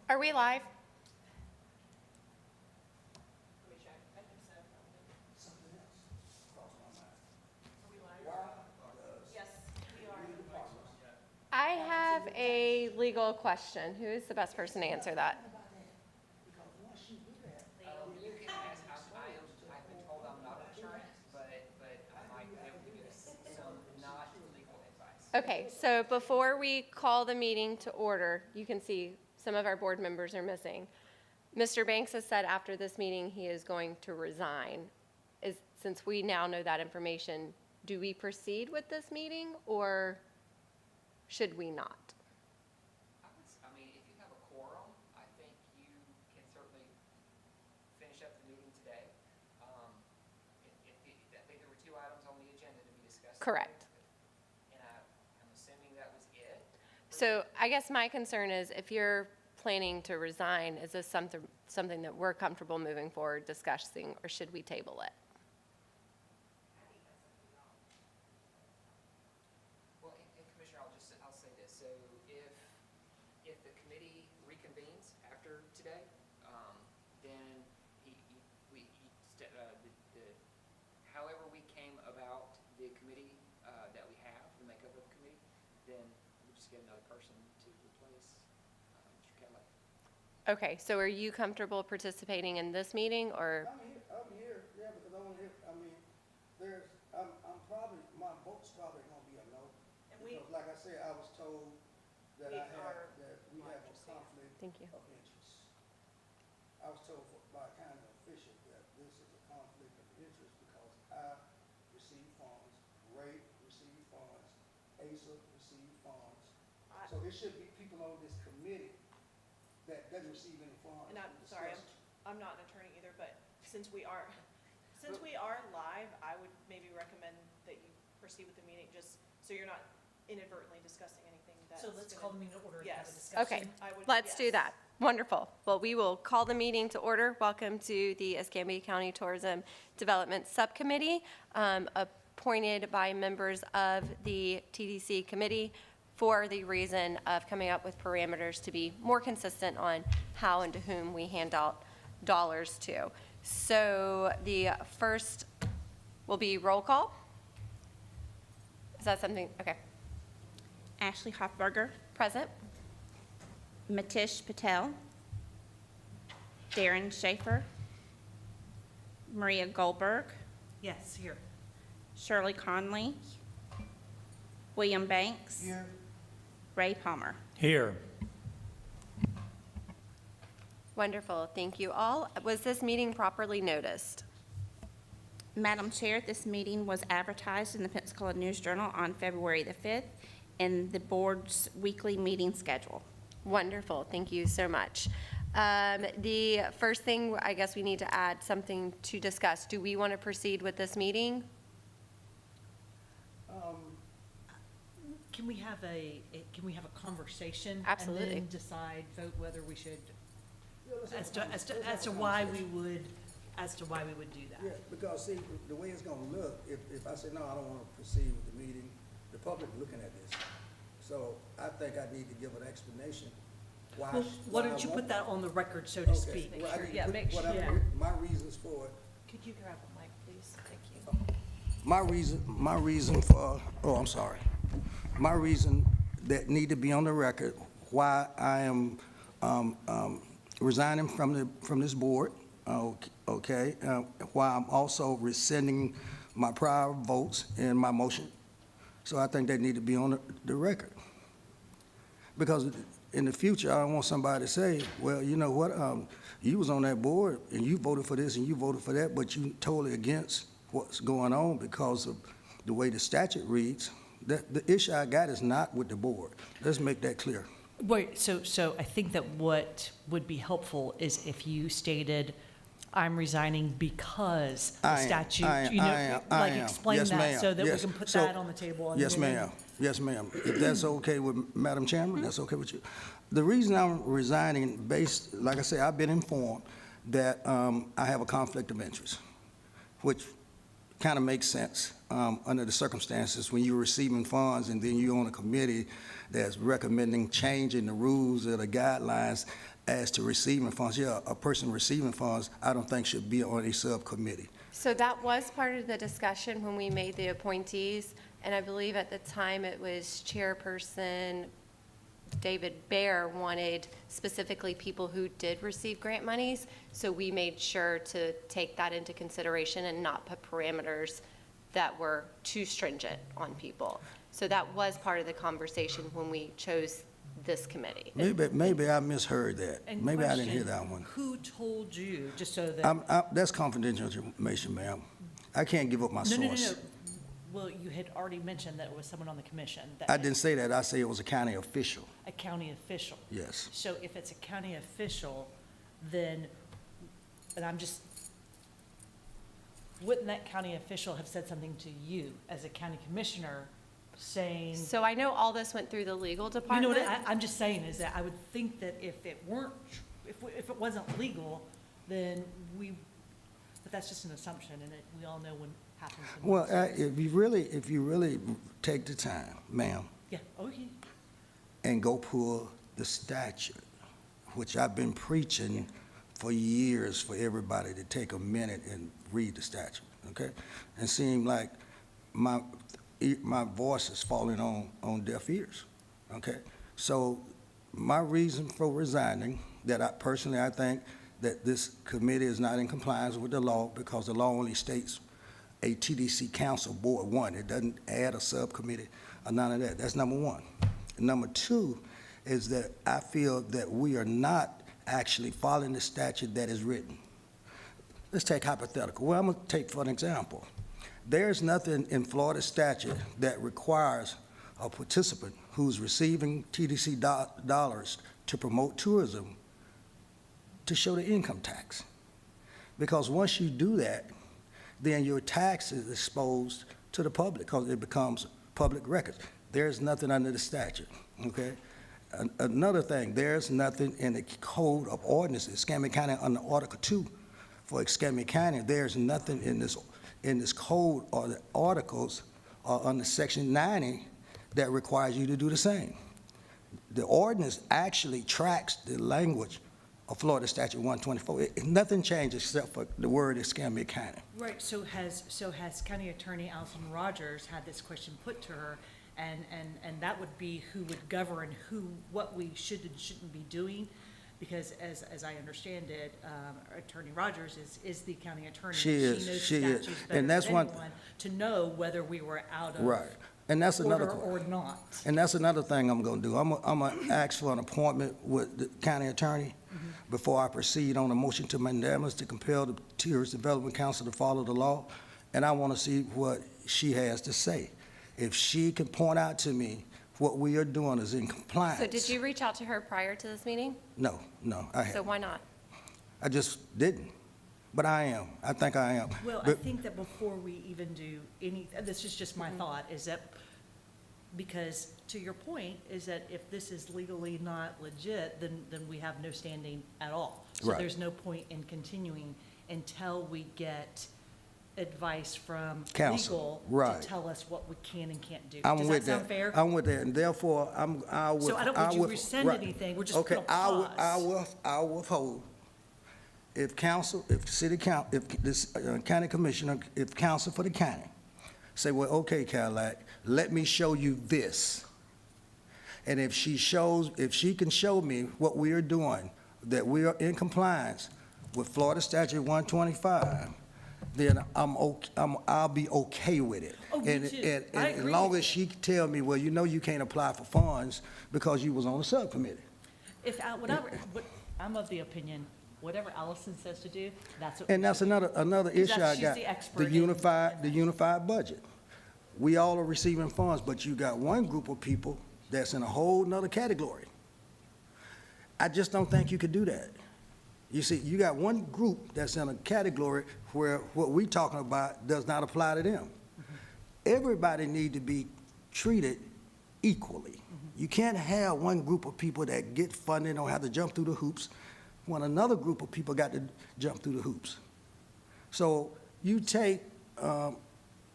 Are we live? I have a legal question. Who is the best person to answer that? You can ask, I've been told I'm not insurance, but I might be able to give some not legal advice. Okay, so before we call the meeting to order, you can see some of our board members are missing. Mr. Banks has said after this meeting he is going to resign. Since we now know that information, do we proceed with this meeting or should we not? I mean, if you have a quorum, I think you can certainly finish up the meeting today. I think there were 2 items on the agenda to be discussed. Correct. And I'm assuming that was it. So I guess my concern is if you're planning to resign, is this something that we're comfortable moving forward discussing, or should we table it? Well, and Commissioner, I'll say this. So if the committee reconvenes after today, then however we came about the committee that we have, the makeup of the committee, then we'll just get another person to replace Mr. Kelly. Okay, so are you comfortable participating in this meeting, or? I'm here, yeah, because I want to hear, I mean, I'm probably, my vote's probably gonna be a no. And we- Because like I said, I was told that We I have, are that we have a March 6th. conflict Thank you. of interest. I was told by a county official that this is a conflict of interest because I receive funds, Ray received funds, Asa received funds. I- So there should be people on this committee that doesn't receive any funds. And I'm from sorry, discussion. I'm not an attorney either, but since we are live, I would maybe recommend that you proceed with the meeting, just so you're not inadvertently discussing anything that's So let's call the meeting to order and have a Yes. discussion. Okay, I would- let's do yes. that. Wonderful. Well, we will call the meeting to order. Welcome to the Escambia County Tourism Development Subcommittee, appointed by members of the TDC committee for the reason of coming up with parameters to be more consistent on how and to whom we hand out dollars to. So the first will be roll call. Is that something? Okay. Ashley Hoffberger, Present. Matish Patel, Darren Schaefer, Maria Goldberg, Yes, here. Shirley Conley, William Banks, Here, Ray Palmer. Here. Wonderful. Thank you all. Was this meeting properly noticed? Madam Chair, this meeting was advertised in the Pensacola News Journal on February the 5th in the board's weekly meeting schedule. Wonderful. Thank you so much. The first thing, I guess we need to add something to discuss. Do we want to proceed with this meeting? Can we have can we have a conversation? Absolutely. And then decide, vote whether we should, yeah, let's have a as conversation. to why we would, do that? Yeah, because see, the way it's gonna look, if I say, no, I don't wanna proceed with the meeting, the public looking at this. So I think I need to give an explanation why. Well, why I don't you won't- put that on the record, so to Okay, speak? well, I need to Yeah, put make what sure- I- yeah. My reasons for it, Could you grab a mic, please? Thank you. my reason for, oh, I'm sorry. My reason that need to be on the record, why I am resigning from this board, okay? Why I'm also rescinding my prior votes in my motion. So I think they need to be on the record. Because in the future, I don't want somebody to say, well, you know what, you was on that board and you voted for this and you voted for that, but you totally against what's going on because of the way the statute reads. The issue I got is not with the board. Let's make that clear. Wait, so I think that what would be helpful is if you stated, I'm resigning because the statute, I am. explain Yes, that ma'am. so that we Yes. can put So- that on the table. and Yes, then- ma'am. Yes, ma'am. If that's okay with Madam Chairman, that's okay with you. The reason I'm resigning based, like I say, I've been informed that I have a conflict of interest, which kind of makes sense under the circumstances when you're receiving funds and then you're on a committee that's recommending changing the rules or the guidelines as to receiving funds, yeah, a person receiving funds, I don't think should be on a subcommittee. So that was part of the discussion when we made the appointees, and I believe at the time it was Chairperson David Bear wanted specifically people who did receive grant monies, so we made sure to take that into consideration and not put parameters that were too stringent on people. So that was part of the conversation when we chose this committee. Maybe I misheard that. And Maybe I didn't hear question, that one. Who told you, just so that? That's confidential information, ma'am. I can't give up my No, no, no, source. no. Well, you had already mentioned that it was someone on the commission. that I had- didn't say that. I say it was a county official. A county official. Yes. So if it's a county official, then, and I'm just, wouldn't that county official have said something to you as a county commissioner saying? So I know all this went through the legal You know department. what, I'm just saying is that I would think that if it weren't, if it wasn't legal, then but that's just an assumption, and we all know what happens. in Well, those things. if you really take the time, ma'am, Yeah, okay, and go pull the statute, which I've been preaching for years for everybody to take a minute and read the statute, okay? And seem like my voice is falling on deaf ears, okay? So my reason for resigning, that I personally, I think that this committee is not in compliance with the law because the law only states a TDC council board one. It doesn't add a subcommittee or none of that. That's number one. Number two is that I feel that we are not actually following the statute that is written. Let's take hypothetical. Well, I'm going to take for an example. There's nothing in Florida statute that requires a participant who's receiving TDC dollars to promote tourism to show the income tax. Because once you do that, then your tax is exposed to the public because it becomes public record. There's nothing under the statute, okay? Another thing, there's nothing in the Code of Ordinances, Escambia County under Article 2 for Escambia County. There's nothing in this code or the articles or under Section 90 that requires you to do the same. The ordinance actually tracks the language of Florida Statute 124. Nothing changes except for the word Escambia County. right, so has County Attorney Allison Rogers had this question put to her, and that would be who would govern what we should and shouldn't be doing, because as I understand it, Attorney Rogers is the county attorney. She is, knows she is. statutes better And that's than one- anyone to know whether we were out of Right. And that's another. order or not. And that's another thing I'm gonna do. I'm gonna ask for an appointment with the county attorney before I proceed on a motion to mandamus to compel the Tourist Development Council to follow the law. And I wanna see what she has to say. If she can point out to me what we are doing is in compliance. So did you reach out to her prior to this meeting? No, I So haven't. why not? I just didn't. But I am. I think I am. Well, I But- think that before we even do any, this is just my thought, is that, because to your point, is that if this is legally not legit, then we have no standing at all. So Right. there's no point in continuing until we get advice from Counsel, legal right. to tell us what we can and can't do. I'm Does with that sound that. fair? I'm with that, and therefore, I will. So I don't want you to rescind anything, we're just Okay, gonna I pause. will withhold. If council, if city council, if this county commissioner, if council for the county, say, well, okay, Cadillac, let me show you this. And if she can show me what we are doing, that we are in compliance with Florida Statute 125, then I'll be okay with it. Oh, me And- too. and I as agree long with as she can tell me, well, you know you can't apply for funds because you was on the subcommittee. I'm of the opinion, whatever Allison says to do, that's what. And we that's should do. another issue I she's got. the expert The in unified budget. We all are receiving funds, but you got one group of people that's in a whole nother category. I just don't think you could do that. You see, you got one group that's in a category where what we talking about does not apply to them. Everybody need to be treated equally. You can't have one group of people that get funding or have to jump through the hoops when another group of people got to jump through the hoops. So you take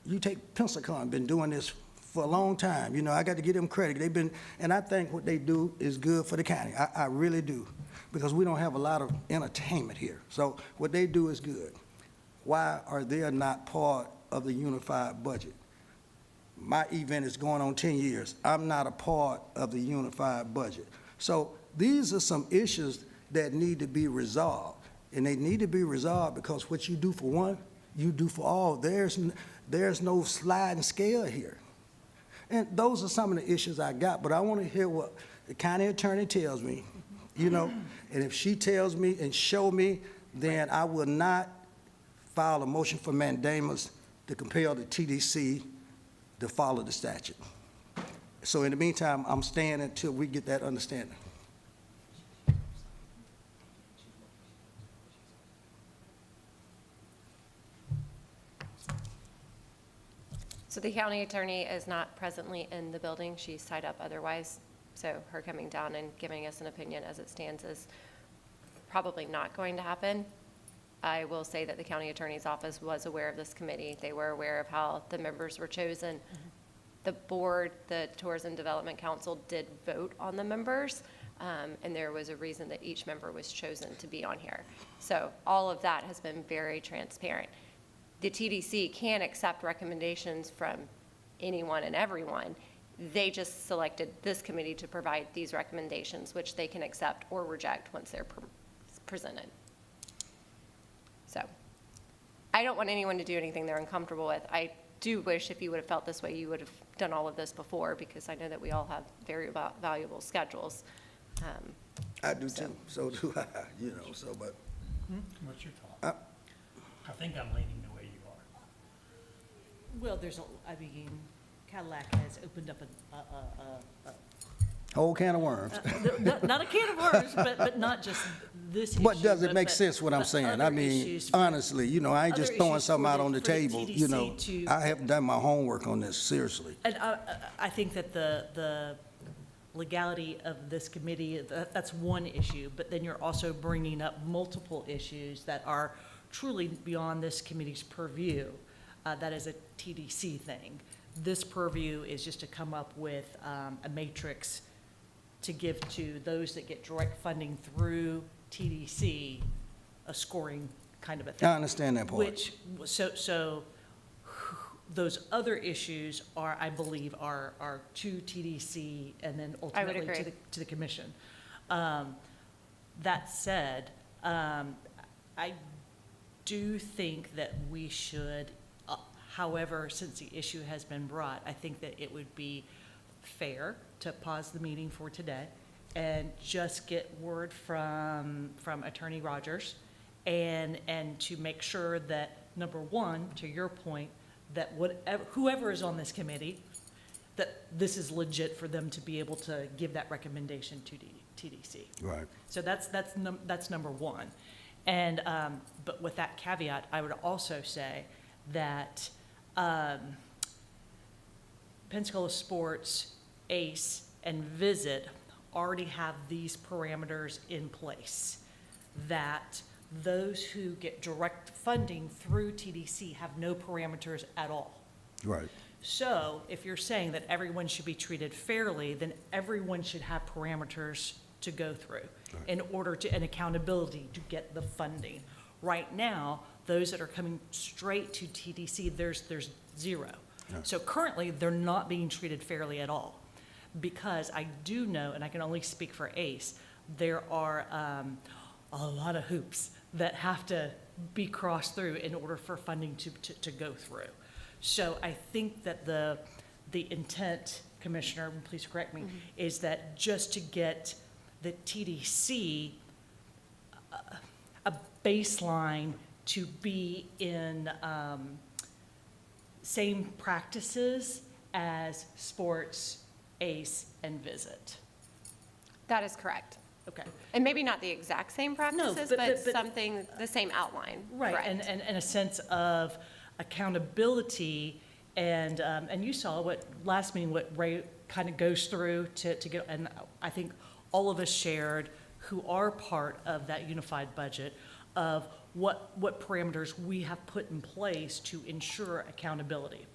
Pensacon, been doing this for a long time. You know, I got to give them credit. And I think what they do is good for the county. I really do. because we don't have a lot of entertainment here. So what they do is good. Why are they not part of the unified budget? My event is going on 10 years. I'm not a part of the unified budget. So these are some issues that need to be resolved. And they need to be resolved because what you do for one, you do for all. There's no sliding scale here. And those are some of the issues I got, but I want to hear what the county attorney tells me, you know, and if she tells me and show me, then I will not file a motion for mandamus to compel the TDC to follow the statute. So in the meantime, I'm staying until we get that understanding. So the county attorney is not presently in the building. She's tied up otherwise. So her coming down and giving us an opinion as it stands is probably not going to happen. I will say that the county attorney's office was aware of this committee. They were aware of how the members were chosen. The board, the Tourism Development Council, did vote on the members, and there was a reason that each member was chosen to be on here. So all of that has been very transparent. The TDC can accept recommendations from anyone and everyone. They just selected this committee to provide these recommendations, which they can accept or reject once they're presented. So I don't want anyone to do anything they're uncomfortable with. I do wish if you would have felt this way, you would have done all of this before, because I know that we all have very valuable schedules. I do too, so do I, you know, so, but, What's your thought? I think I'm leaning the way you are. Well, Cadillac has opened up whole can of worms. not a can of worms, but not just this issue. But does it make but sense what I'm saying? I other mean, issues. honestly, you know, I ain't just Other throwing issues something for out the- on the for the table, you know. TDC to- I have done my homework on this, seriously. And I think that the legality of this committee, that's one issue, but then you're also bringing up multiple issues that are truly beyond this committee's purview. That is a TDC thing. This purview is just to come up with a matrix to give to those that get direct funding through TDC, a scoring kind of a thing. I understand that part. Which, so those other issues are, I believe, are to TDC and then ultimately agree. to the commission. That said, I do think that we should, however, since the issue has been brought, I think that it would be fair to pause the meeting for today and just get word from Attorney Rogers and to make sure that, number one, to your point, that whoever is on this committee, that this is legit for them to be able to give that recommendation to TDC. Right. So that's number one. And, but with that caveat, I would also say that Pensacola Sports, ACE, and Visit already have these parameters in place, that those who get direct funding through TDC have no parameters at all. Right. So if you're saying that everyone should be treated fairly, then everyone should have parameters to go through in order to, and accountability to get the funding. Right now, those that are coming straight to TDC, there's zero. Yeah. So currently, they're not being treated fairly at all. Because I do know, and I can only speak for ACE, there are a lot of hoops that have to be crossed through in order for funding to go through. So I think that the intent, Commissioner, please correct me, is that just to get the TDC a baseline to be in same practices as sports, ACE, and Visit. That is correct. Okay. And maybe not the exact same practices, but but- something, the same outline. Right, Correct. and a sense of accountability, and you saw what, last meeting, what Ray kind of goes through to get, and I think all of us shared, who are part of that unified budget, of what parameters we have put in place to ensure accountability.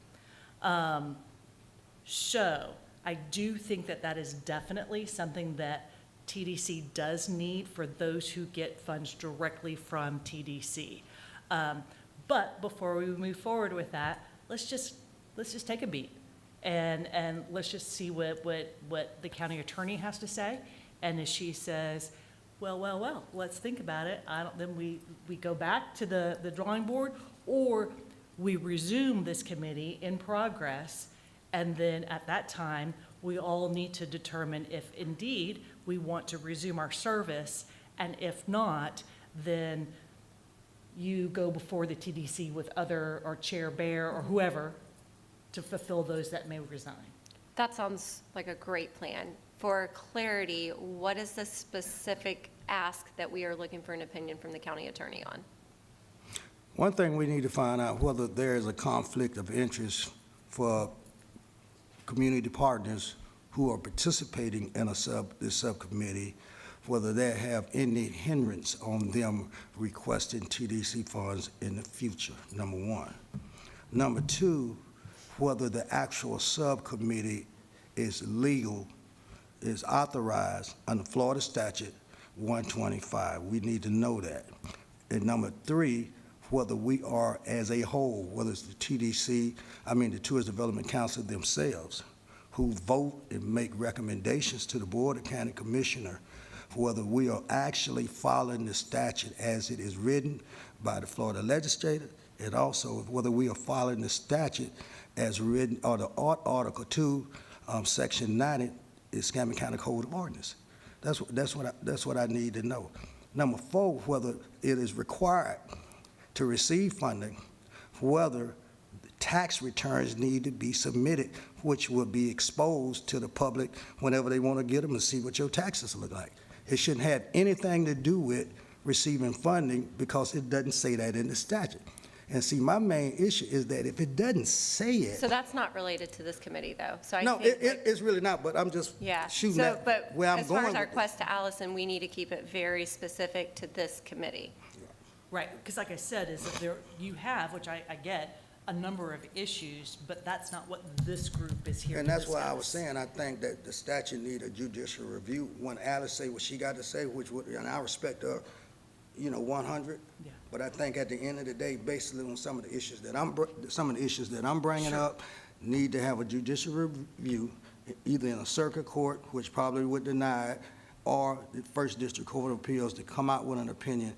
So I do think that that is definitely something that TDC does need for those who get funds directly from TDC. But before we move forward with that, let's just take a beat and let's just see what the county attorney has to say. And if she says, well, let's think about it, then we go back to the drawing board, or we resume this committee in progress, and then at that time, we all need to determine if indeed we want to resume our service, and if not, then you go before the TDC with or Chair Bear or whoever to fulfill those that may resign. That sounds like a great plan. For clarity, what is the specific ask that we are looking for an opinion from the county attorney on? One thing we need to find out whether there is a conflict of interest for community partners who are participating in this subcommittee, whether they have any hindrance on them requesting TDC funds in the future, number one. Number two, whether the actual subcommittee is legal, is authorized under Florida Statute 125. We need to know that. And number three, whether we are as a whole, whether it's the TDC, the Tourist Development Council themselves, who vote and make recommendations to the Board of County Commissioner, whether we are actually following the statute as it is written by the Florida legislature, and also whether we are following the statute as written, or the Article 2, Section 90, Escambia County Code of Ordinance. That's what I need to know. Number four, whether it is required to receive funding, whether tax returns need to be submitted, which will be exposed to the public whenever they want to get them and see what your taxes look like. It shouldn't have anything to do with receiving funding because it doesn't say that in the statute. And see, my main issue is that if it doesn't say it. So that's not related to this committee, though. So I No, think, it's really not, but I'm just yeah. shooting So, at but where I'm as far going as our with this. quest to Allison, we need to keep it very specific to this committee. Right, because like I said, is that you have, which I get, a number of issues, but that's not what this group is here to And discuss. that's why I was saying, I think that the statute need a judicial review. When Alice say what she got to say, which would, and I respect her, 100. Yeah. But I think at the end of the day, basically on some of the issues that I'm bringing Sure. up, need to have a judicial review, either in a circuit court, which probably would deny it, or the First District Court of Appeals to come out with an opinion,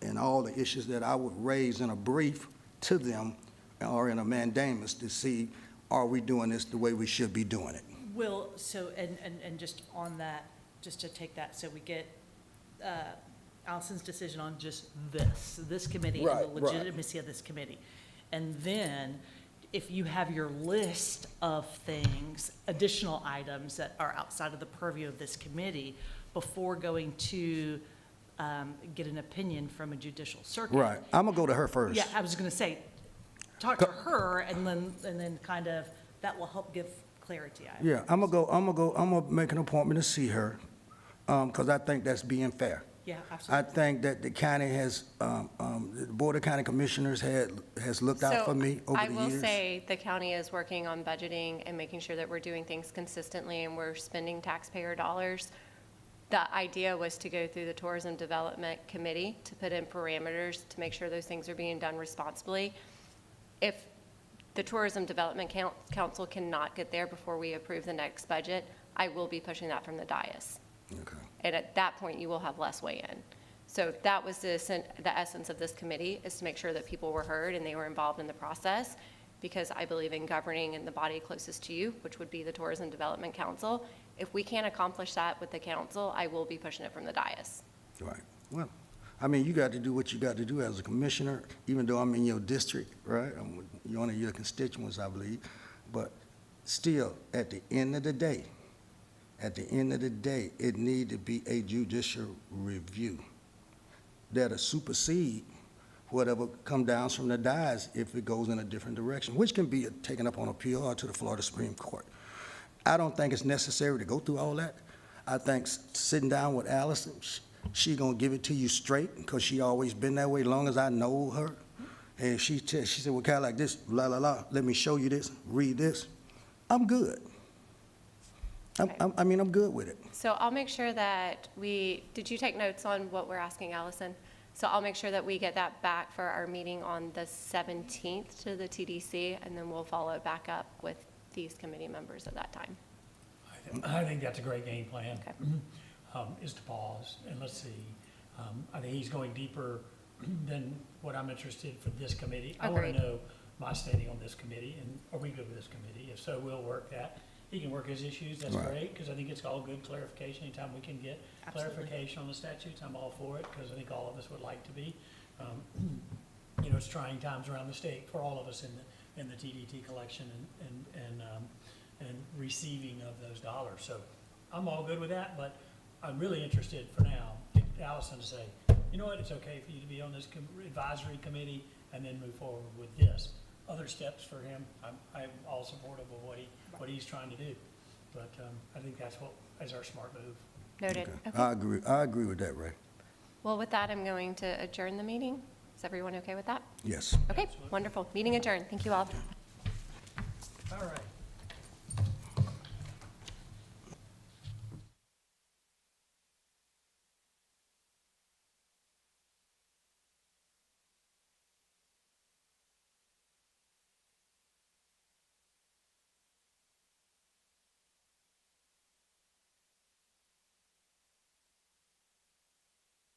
and all the issues that I would raise in a brief to them or in a mandamus to see, are we doing this the way we should be doing it? Well, so, and just on that, just to take that, so we get Allison's decision on just this committee and Right, the right. legitimacy of this committee. And then, if you have your list of things, additional items that are outside of the purview of this committee, before going to get an opinion from a judicial circuit. Right, I'm gonna go to her first. Yeah, I was gonna say, talk to her, and then kind of, that will help give clarity. Yeah, I'm gonna make an appointment to see her, because I think that's being fair. Yeah, I absolutely. think that the county has, the Board of County Commissioners has looked out for me over the years. I will say the county is working on budgeting and making sure that we're doing things consistently and we're spending taxpayer dollars. The idea was to go through the Tourism Development Committee to put in parameters to make sure those things are being done responsibly. If the Tourism Development Council cannot get there before we approve the next budget, I will be pushing that from the dais. Okay. And at that point, you will have less weigh-in. So that was the essence of this committee, is to make sure that people were heard and they were involved in the process, because I believe in governing in the body closest to you, which would be the Tourism Development Council. If we can't accomplish that with the council, I will be pushing it from the dais. Right, well, you got to do what you got to do as a commissioner, even though I'm in your district, right? You're one of your constituents, I believe. But still, at the end of the day, it need to be a judicial review that'll supersede whatever come down from the dais if it goes in a different direction, which can be taken up on appeal or to the Florida Supreme Court. I don't think it's necessary to go through all that. I think sitting down with Allison, she gonna give it to you straight, because she always been that way, long as I know her. And she said, well, kind of like this, la, la, la, let me show you this, read this. I'm good. I mean, I'm good with it. So I'll make sure that did you take notes on what we're asking, Allison? So I'll make sure that we get that back for our meeting on the 17th to the TDC, and then we'll follow it back up with these committee members at that time. I think that's a great game plan. Okay. Is to pause and let's see. I think he's going deeper than what I'm interested for this committee. I want Agreed. to know my standing on this committee, and are we good with this committee? If so, we'll work that. He can work his issues, that's Right. great, because I think it's all good clarification. Anytime we can get Absolutely. clarification on the statutes, I'm all for it, because I think all of us would like to be. You know, it's trying times around the state for all of us in the TDT collection and receiving of those dollars. So I'm all good with that, but I'm really interested for now, get Allison to say, you know what, it's okay for you to be on this advisory committee and then move forward with this. Other steps for him, I'm all supportive of what he's trying to do. But I think that's what is our smart move. Noted. Okay. I agree with that, Ray. Well, with that, I'm going to adjourn the meeting. Is everyone okay with that? Yes. Okay, wonderful. Meeting adjourned. Thank you all. All right.